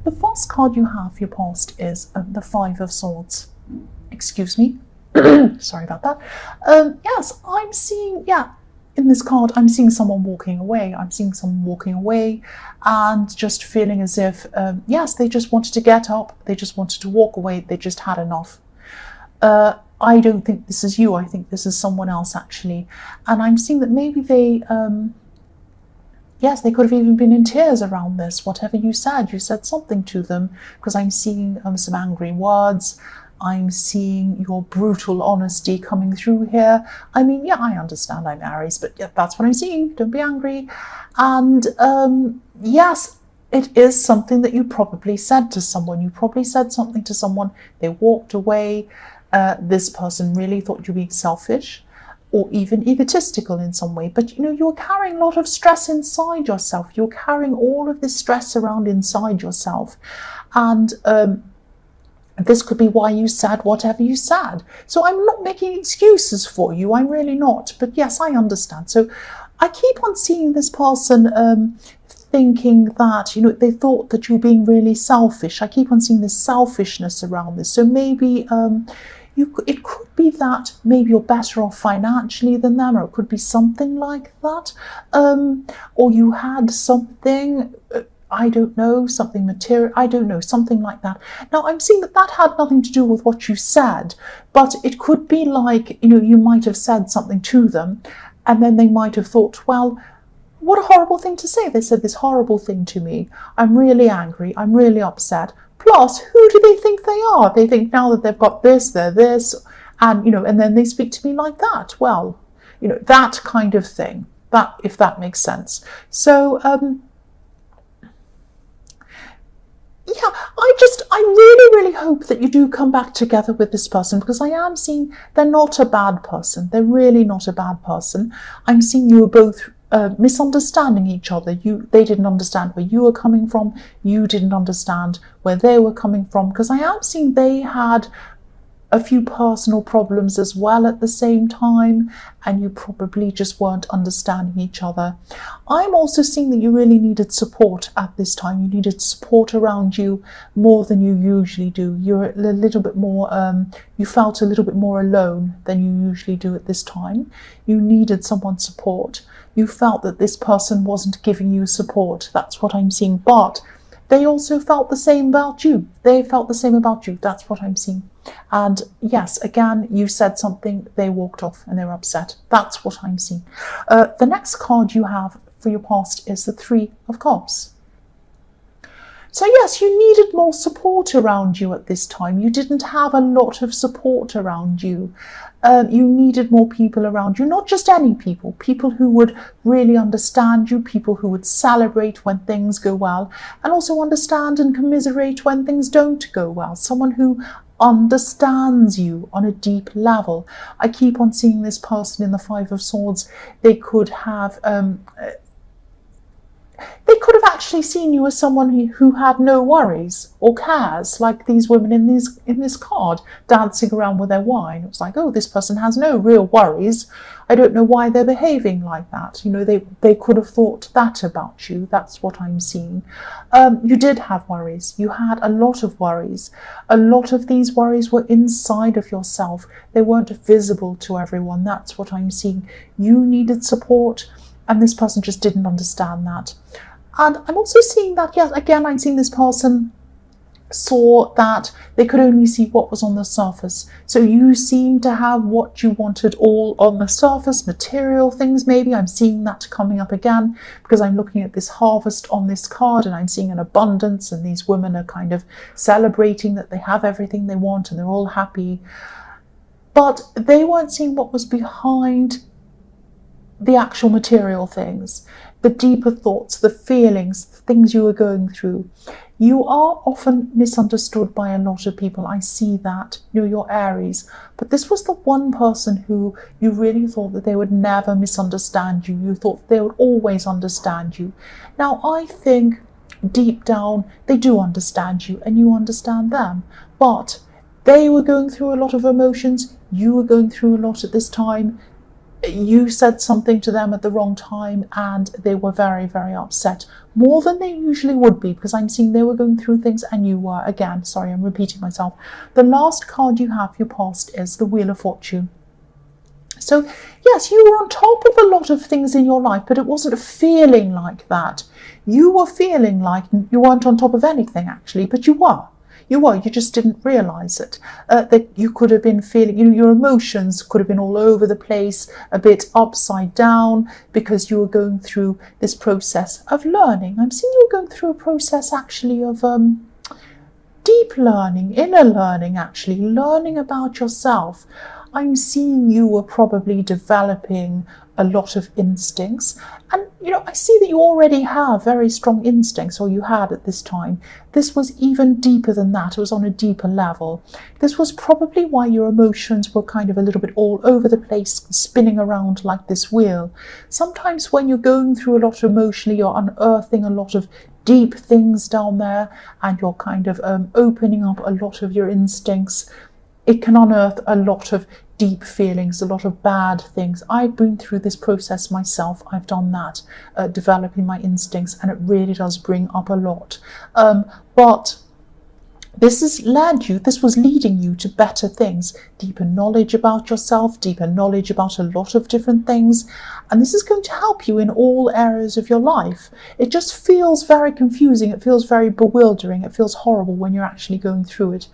the first card you have for your past is the Five of Swords. Excuse me. Sorry about that. Yes, I'm seeing, in this card, I'm seeing someone walking away. I'm seeing someone walking away and just feeling as if, yes, they just wanted to get up. They just wanted to walk away. They just had enough. I don't think this is you. I think this is someone else, actually. And I'm seeing that maybe they, yes, they could have even been in tears around this. Whatever you said something to them, because I'm seeing some angry words. I'm seeing your brutal honesty coming through here. I mean, yeah, I understand I'm Aries, but yeah, that's what I'm seeing. Don't be angry. And yes, it is something that you probably said to someone. You probably said something to someone. They walked away. This person really thought you were being selfish or even egotistical in some way. But, you're carrying a lot of stress inside yourself. You're carrying all of this stress around inside yourself. And this could be why you said whatever you said. So I'm not making excuses for you. I'm really not. But yes, I understand. So I keep on seeing this person thinking that, they thought that you were being really selfish. I keep on seeing this selfishness around this. So maybe it could be that maybe you're better off financially than them, or it could be something like that. Or you had something... I don't know, something material, I don't know, something like that. Now, I'm seeing that had nothing to do with what you said, but it could be like, you might have said something to them, and then they might have thought, well, what a horrible thing to say. They said this horrible thing to me. I'm really angry. I'm really upset. Plus, who do they think they are? They think now that they've got this, they're this, and, and then they speak to me like that. Well, that kind of thing, if that makes sense. So, yeah, I really, really hope that you do come back together with this person, because I am seeing they're not a bad person. They're really not a bad person. I'm seeing you were both misunderstanding each other. They didn't understand where you were coming from. You didn't understand where they were coming from, because I am seeing they had a few personal problems as well at the same time, and you probably just weren't understanding each other. I'm also seeing that you really needed support at this time. You needed support around you more than you usually do. You're a little bit more, you felt a little bit more alone than you usually do at this time. You needed someone's support. You felt that this person wasn't giving you support. That's what I'm seeing. But they also felt the same about you. They felt the same about you. That's what I'm seeing. And yes, again, you said something, they walked off and they were upset. That's what I'm seeing. The next card you have for your past is the Three of Cups. So yes, you needed more support around you at this time. You didn't have a lot of support around you. You needed more people around you, not just any people, people who would really understand you, people who would celebrate when things go well, and also understand and commiserate when things don't go well. Someone who understands you on a deep level. I keep on seeing this person in the Five of Swords. They could have actually seen you as someone who had no worries or cares, like these women in this card dancing around with their wine. It was like, oh, this person has no real worries. I don't know why they're behaving like that. They could have thought that about you. That's what I'm seeing. You did have worries. You had a lot of worries. A lot of these worries were inside of yourself. They weren't visible to everyone. That's what I'm seeing. You needed support, and this person just didn't understand that. And I'm also seeing that, yes, again, I'm seeing this person saw that they could only see what was on the surface. So you seem to have what you wanted all on the surface, material things maybe. I'm seeing that coming up again because I'm looking at this harvest on this card and I'm seeing an abundance, and these women are kind of celebrating that they have everything they want and they're all happy. But they weren't seeing what was behind the actual material things, the deeper thoughts, the feelings, the things you were going through. You are often misunderstood by a lot of people. I see that. You're Aries. But this was the one person who you really thought that they would never misunderstand you. You thought they would always understand you. Now, I think deep down they do understand you and you understand them. But they were going through a lot of emotions. You were going through a lot at this time. you said something to them at the wrong time and they were very, very upset, more than they usually would be, because I'm seeing they were going through things and you were. Again, sorry, I'm repeating myself. The last card you have, your past, is the Wheel of Fortune. So yes, you were on top of a lot of things in your life, but it wasn't feeling like that. You were feeling like you weren't on top of anything, actually, but you were. You just didn't realise it. That you could have been feeling, your emotions could have been all over the place, a bit upside down, because you were going through this process of learning. I'm seeing you were going through a process, actually, of deep learning, inner learning, actually, learning about yourself. I'm seeing you were probably developing a lot of instincts. And, I see that you already have very strong instincts, or you had at this time. This was even deeper than that. It was on a deeper level. This was probably why your emotions were kind of a little bit all over the place, spinning around like this wheel. Sometimes when you're going through a lot emotionally, you're unearthing a lot of deep things down there, and you're kind of opening up a lot of your instincts. It can unearth a lot of deep feelings, a lot of bad things. I've been through this process myself. I've done that, developing my instincts, and it really does bring up a lot. But this was leading you to better things, deeper knowledge about yourself, deeper knowledge about a lot of different things. And this is going to help you in all areas of your life. It just feels very confusing. It feels very bewildering. It feels horrible when you're actually going through it.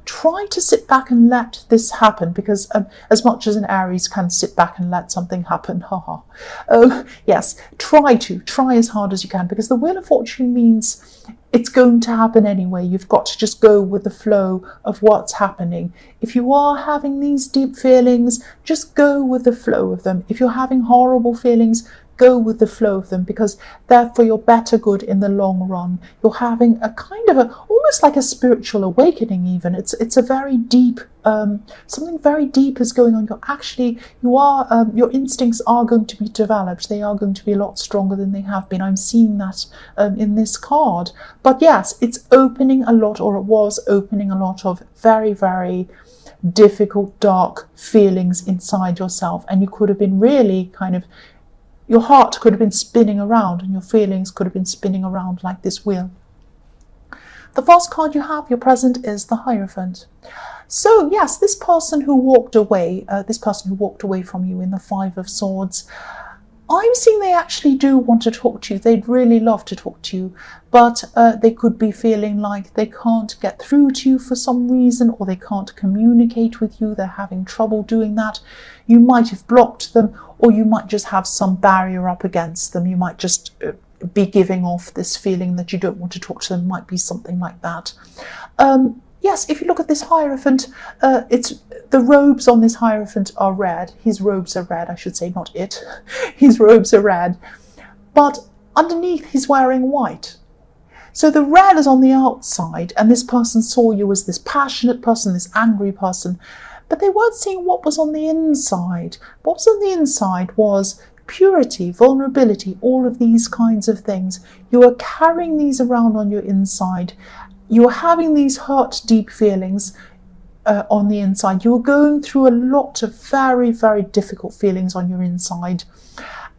Try to sit back and let this happen, because as much as an Aries can sit back and let something happen, yes, try as hard as you can, because the Wheel of Fortune means it's going to happen anyway. You've got to just go with the flow of what's happening. If you are having these deep feelings, just go with the flow of them. If you're having horrible feelings, go with the flow of them, because they're for your better good in the long run. You're having a kind of almost like a spiritual awakening even. It's a very deep, something very deep is going on. Your instincts are going to be developed. They are going to be a lot stronger than they have been. I'm seeing that in this card. But yes, it's opening a lot, or it was opening a lot of very, very difficult, dark feelings inside yourself. And you could have been really kind of, your heart could have been spinning around, and your feelings could have been spinning around like this wheel. The first card you have, your present, is the Hierophant. So yes, this person who walked away from you in the Five of Swords, I'm seeing they actually do want to talk to you. They'd really love to talk to you, but they could be feeling like they can't get through to you for some reason, or they can't communicate with you. They're having trouble doing that. You might have blocked them, or you might just have some barrier up against them. You might just be giving off this feeling that you don't want to talk to them. Might be something like that. Yes, if you look at this Hierophant, the robes on this Hierophant are red. His robes are red, I should say, not it. His robes are red. But underneath he's wearing white. So the red is on the outside, and this person saw you as this passionate person, this angry person, but they weren't seeing what was on the inside. What was on the inside was purity, vulnerability, all of these kinds of things. You are carrying these around on your inside. You are having these hurt, deep feelings on the inside. You are going through a lot of very, very difficult feelings on your inside.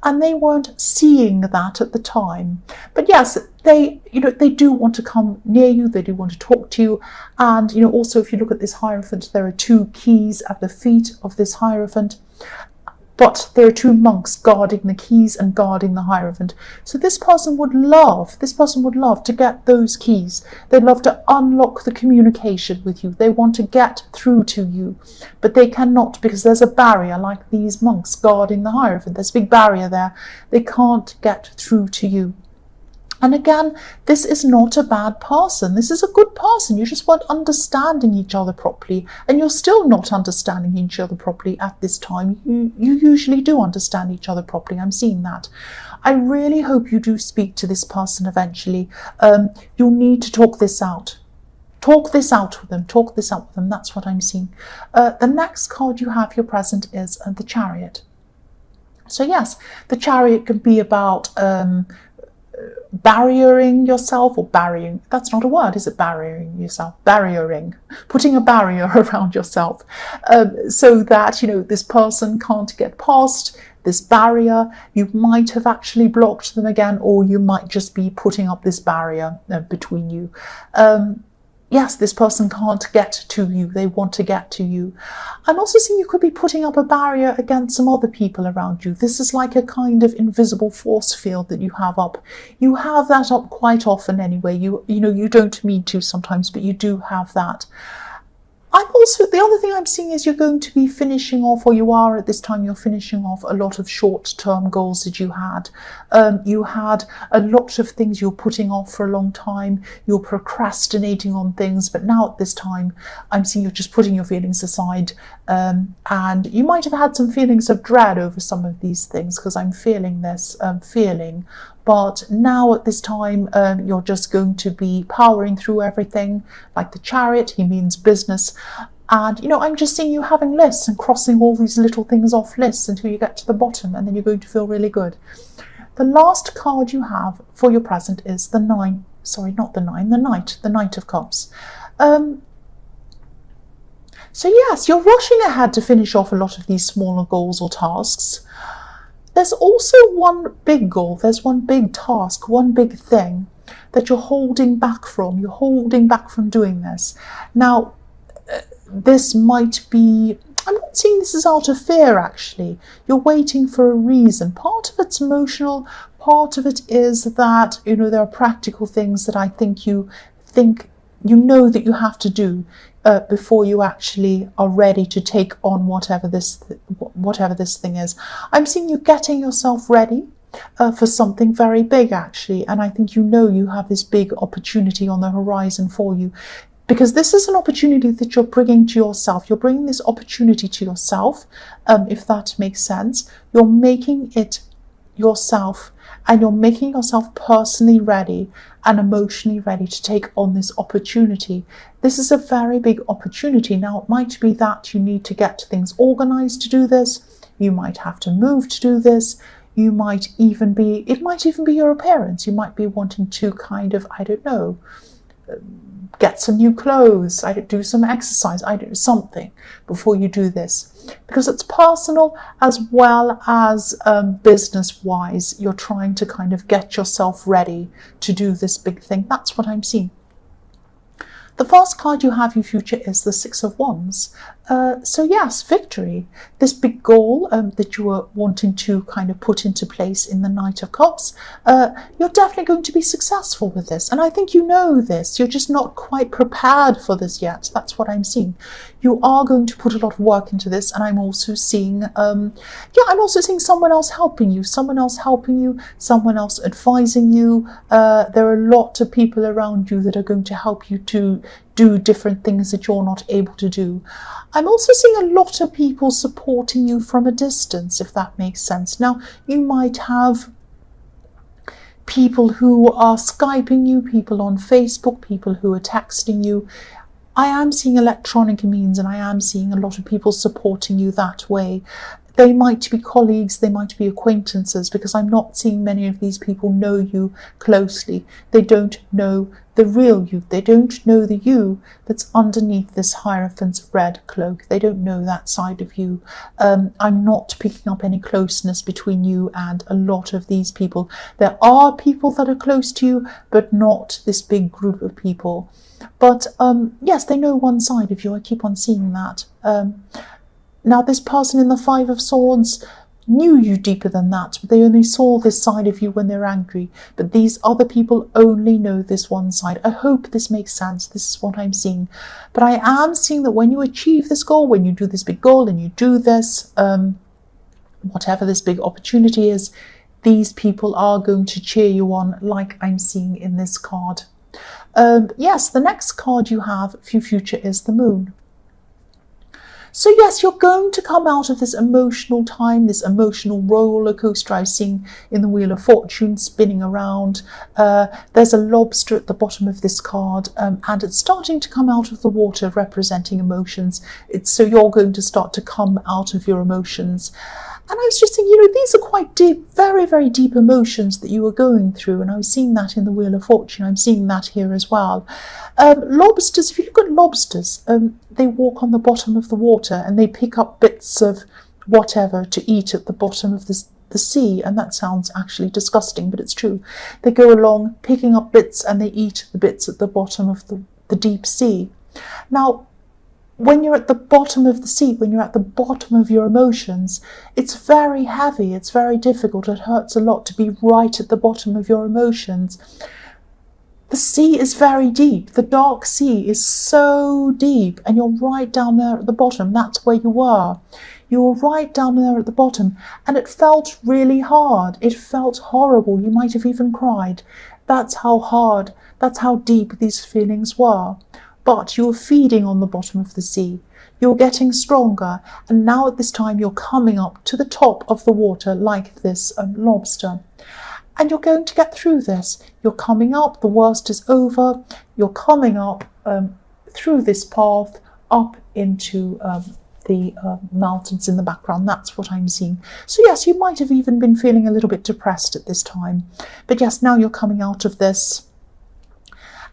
And they weren't seeing that at the time. But yes, they do want to come near you. They do want to talk to you. And, also if you look at this Hierophant, there are two keys at the feet of this Hierophant. But there are two monks guarding the keys and guarding the Hierophant. So this person would love to get those keys. They'd love to unlock the communication with you. They want to get through to you, but they cannot, because there's a barrier, like these monks guarding the Hierophant. There's a big barrier there. They can't get through to you. And again, this is not a bad person. This is a good person. You just weren't understanding each other properly, and you're still not understanding each other properly at this time. You usually do understand each other properly. I'm seeing that. I really hope you do speak to this person eventually. You'll need to talk this out. Talk this out with them. Talk this out with them. That's what I'm seeing. The next card you have, your present, is the Chariot. So yes, the Chariot can be about barriering yourself, or barriering, that's not a word, is it? Barriering yourself, barriering, putting a barrier around yourself, so that, you know, this person can't get past this barrier. You might have actually blocked them again, or you might just be putting up this barrier between you. Yes, this person can't get to you. They want to get to you. I'm also seeing you could be putting up a barrier against some other people around you. This is like a kind of invisible force field that you have up. You have that up quite often anyway. You know, you don't mean to sometimes, but you do have that. I'm also, the other thing I'm seeing is you're going to be finishing off, or you are at this time, you're finishing off a lot of short-term goals that you had. You had a lot of things you're putting off for a long time. You're procrastinating on things, but now at this time, I'm seeing you're just putting your feelings aside. And you might have had some feelings of dread over some of these things, because I'm feeling this feeling. But now at this time, you're just going to be powering through everything. Like the Chariot, he means business. And, you know, I'm just seeing you having lists and crossing all these little things off lists until you get to the bottom, and then you're going to feel really good. The last card you have for your present is the Knight, the Knight of Cups. So yes, you're rushing ahead to finish off a lot of these smaller goals or tasks. There's also one big goal, there's one big task, one big thing that you're holding back from. You're holding back from doing this. Now, this might be, I'm not saying this is out of fear actually. You're waiting for a reason. Part of it's emotional, part of it is that, you know, there are practical things that I think you know that you have to do before you actually are ready to take on whatever this thing is. I'm seeing you getting yourself ready for something very big actually, and I think you know you have this big opportunity on the horizon for you, because this is an opportunity that you're bringing to yourself. You're bringing this opportunity to yourself, if that makes sense. You're making it yourself, and you're making yourself personally ready and emotionally ready to take on this opportunity. This is a very big opportunity. Now, it might be that you need to get things organized to do this. You might have to move to do this. It might even be your appearance. You might be wanting to kind of, I don't know, get some new clothes, do some exercise, something before you do this. Because it's personal as well as business-wise. You're trying to kind of get yourself ready to do this big thing. That's what I'm seeing. The first card you have in future is the Six of Wands. So yes, victory. This big goal that you were wanting to kind of put into place in the Knight of Cups, you're definitely going to be successful with this. And I think you know this. You're just not quite prepared for this yet. That's what I'm seeing. You are going to put a lot of work into this. And I'm also seeing, I'm also seeing someone else helping you, someone else advising you. There are a lot of people around you that are going to help you to do different things that you're not able to do. I'm also seeing a lot of people supporting you from a distance, if that makes sense. Now, you might have people who are Skyping you, people on Facebook, people who are texting you. I am seeing electronic means, and I am seeing a lot of people supporting you that way. They might be colleagues, they might be acquaintances, because I'm not seeing many of these people know you closely. They don't know the real you. They don't know the you that's underneath this Hierophant's red cloak. They don't know that side of you. I'm not picking up any closeness between you and a lot of these people. There are people that are close to you, but not this big group of people. But yes, they know one side of you. I keep on seeing that. Now, this person in the Five of Swords knew you deeper than that, but they only saw this side of you when they're angry. But these other people only know this one side. I hope this makes sense. This is what I'm seeing. But I am seeing that when you achieve this goal, when you do this big goal and you do this, whatever this big opportunity is, these people are going to cheer you on, like I'm seeing in this card. Yes, the next card you have for your future is the Moon. So yes, you're going to come out of this emotional time, this emotional roller coaster I've seen in the Wheel of Fortune spinning around. There's a lobster at the bottom of this card, and it's starting to come out of the water, representing emotions. So you're going to start to come out of your emotions. And I was just thinking, these are quite deep, very, very deep emotions that you were going through. And I was seeing that in the Wheel of Fortune. I'm seeing that here as well. Lobsters, if you look at lobsters, they walk on the bottom of the water and they pick up bits of whatever to eat at the bottom of the sea. And that sounds actually disgusting, but it's true. They go along picking up bits and they eat the bits at the bottom of the deep sea. Now, when you're at the bottom of the sea, when you're at the bottom of your emotions, it's very heavy, it's very difficult, it hurts a lot to be right at the bottom of your emotions. The sea is very deep, the dark sea is so deep, and you're right down there at the bottom. That's where you were. You were right down there at the bottom, and it felt really hard. It felt horrible. You might have even cried. That's how hard, that's how deep these feelings were. But you're feeding on the bottom of the sea. You're getting stronger. And now at this time, you're coming up to the top of the water like this lobster. And you're going to get through this. You're coming up. The worst is over. You're coming up through this path up into the mountains in the background. That's what I'm seeing. So yes, you might have even been feeling a little bit depressed at this time. But yes, now you're coming out of this.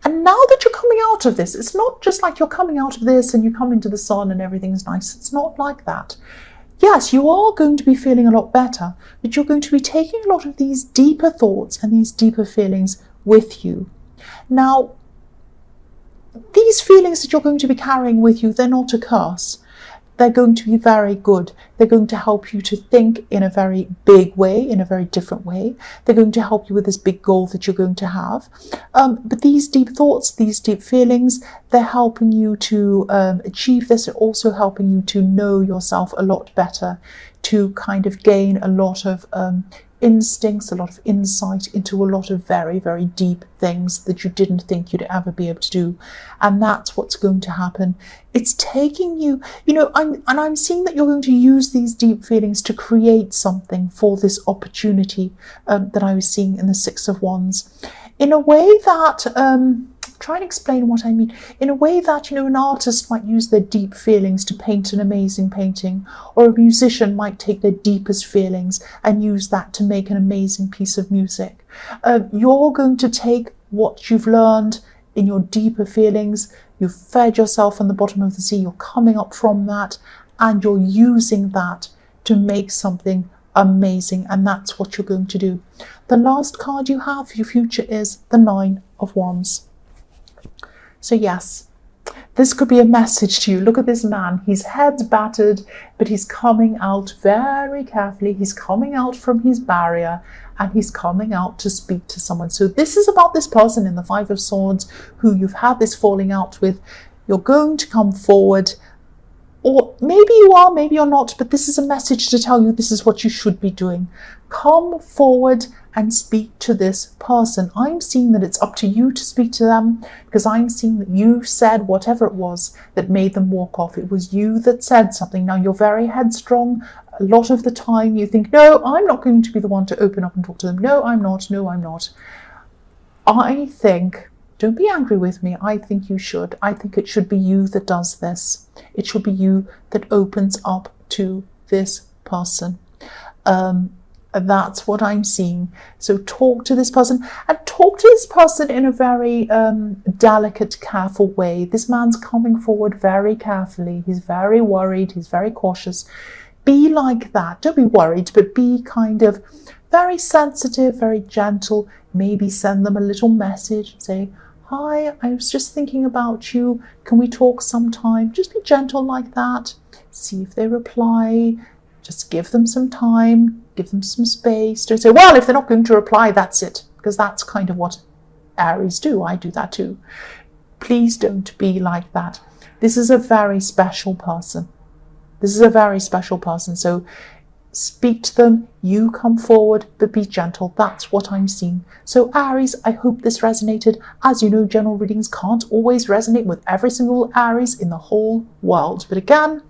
And now that you're coming out of this, it's not just like you're coming out of this and you come into the sun and everything's nice. It's not like that. Yes, you are going to be feeling a lot better, but you're going to be taking a lot of these deeper thoughts and these deeper feelings with you. Now, these feelings that you're going to be carrying with you, they're not a curse. They're going to be very good. They're going to help you to think in a very big way, in a very different way. They're going to help you with this big goal that you're going to have. But these deep thoughts, these deep feelings, they're helping you to achieve this. They're also helping you to know yourself a lot better, to kind of gain a lot of instincts, a lot of insight into a lot of very, very deep things that you didn't think you'd ever be able to do. And that's what's going to happen. It's taking you, I'm seeing that you're going to use these deep feelings to create something for this opportunity that I was seeing in the Six of Wands. In a way that, try and explain what I mean. In a way that, an artist might use their deep feelings to paint an amazing painting, or a musician might take their deepest feelings and use that to make an amazing piece of music. You're going to take what you've learned in your deeper feelings, you've fed yourself on the bottom of the sea, you're coming up from that, and you're using that to make something amazing, and that's what you're going to do. The last card you have for your future is the Nine of Wands. So yes, this could be a message to you. Look at this man. His head's battered, but he's coming out very carefully. He's coming out from his barrier and he's coming out to speak to someone. So this is about this person in the Five of Swords who you've had this falling out with. You're going to come forward, or maybe you are, maybe you're not, but this is a message to tell you this is what you should be doing. Come forward and speak to this person. I'm seeing that it's up to you to speak to them, because I'm seeing that you said whatever it was that made them walk off. It was you that said something. Now, you're very headstrong. A lot of the time you think, no, I'm not going to be the one to open up and talk to them. No, I'm not. No, I'm not. I think, don't be angry with me, I think you should. I think it should be you that does this. It should be you that opens up to this person. That's what I'm seeing. So talk to this person, and talk to this person in a very delicate, careful way. This man's coming forward very carefully. He's very worried. He's very cautious. Be like that. Don't be worried, but be kind of very sensitive, very gentle. Maybe send them a little message. Say, hi, I was just thinking about you. Can we talk sometime? Just be gentle like that. See if they reply. Just give them some time. Give them some space. Don't say, well, if they're not going to reply, that's it. Because that's kind of what Aries do. I do that too. Please don't be like that. This is a very special person. This is a very special person. So speak to them. You come forward, but be gentle. That's what I'm seeing. So Aries, I hope this resonated. As you know, general readings can't always resonate with every single Aries in the whole world. But again,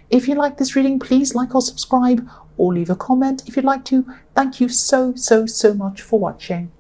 if you like this reading, please like or subscribe, or leave a comment if you'd like to. Thank you so, so, so much for watching.